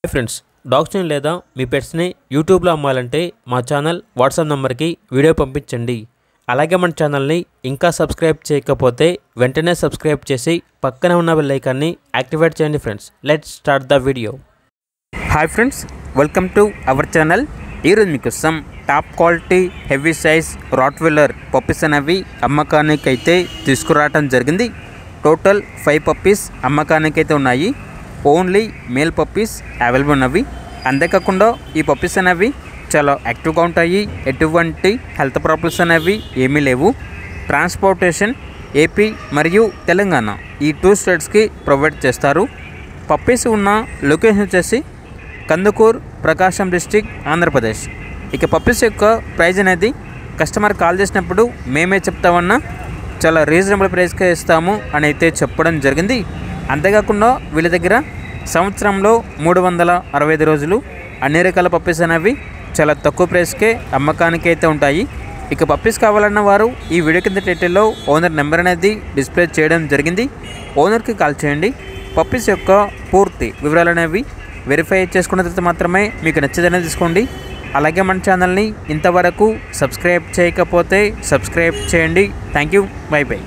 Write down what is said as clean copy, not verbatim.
Hi friends, డాగ్స్ని లేదా మీ పెట్స్ని యూట్యూబ్లో అమ్మాలంటే మా ఛానల్ వాట్సాప్ నెంబర్కి వీడియో పంపించండి. అలాగే మన ఛానల్ని ఇంకా సబ్స్క్రైబ్ చేయకపోతే వెంటనే సబ్స్క్రైబ్ చేసి పక్కనే ఉన్న బెల్ ఐకాన్ని యాక్టివేట్ చేయండి. Friends, let's start the video. Hi friends, welcome to our channel. ఈరోజు మీకోసం top quality heavy size Rottweiler puppies అనేవి అమ్మకానికి అయితే తీసుకురావడం జరిగింది. టోటల్ 5 పప్పీస్ అమ్మకానికి అయితే ఉన్నాయి. ఓన్లీ మేల్ పప్పీస్ అవైలబుల్ ఉన్నవి. అంతేకాకుండా ఈ పప్పీస్ అనేవి చాలా యాక్టివ్గా ఉంటాయి. ఎటువంటి హెల్త్ ప్రాబ్లమ్స్ అనేవి ఏమీ లేవు. ట్రాన్స్పోర్టేషన్ ఏపీ మరియు తెలంగాణ ఈ 2 స్టేట్స్కి ప్రొవైడ్ చేస్తారు. పప్పీస్ ఉన్న లొకేషన్ వచ్చేసి కందుకూర్, ప్రకాశం డిస్టిక్, ఆంధ్రప్రదేశ్. ఇక పప్పీస్ యొక్క ప్రైజ్ అనేది కస్టమర్ కాల్ చేసినప్పుడు మేమే చెప్తామన్నా చాలా రీజనబుల్ ప్రైస్కే ఇస్తాము అని అయితే చెప్పడం జరిగింది. అంతేకాకుండా వీళ్ళ దగ్గర సంవత్సరంలో 365 రోజులు అన్ని రకాల పప్పీస్ అనేవి చాలా తక్కువ ప్రైస్కే అమ్మకానికి అయితే ఉంటాయి. ఇక పప్పీస్ కావాలన్న వారు ఈ వీడియో కింద టైటిల్లో ఓనర్ నెంబర్ అనేది డిస్ప్లే చేయడం జరిగింది. ఓనర్కి కాల్ చేయండి. పప్పీస్ యొక్క పూర్తి వివరాలు అనేవి వెరిఫై చేసుకున్న తర్వాత మాత్రమే మీకు నచ్చేదనే తీసుకోండి. అలాగే మన ఛానల్ని ఇంతవరకు సబ్స్క్రైబ్ చేయకపోతే సబ్స్క్రైబ్ చేయండి. Thank you. By by.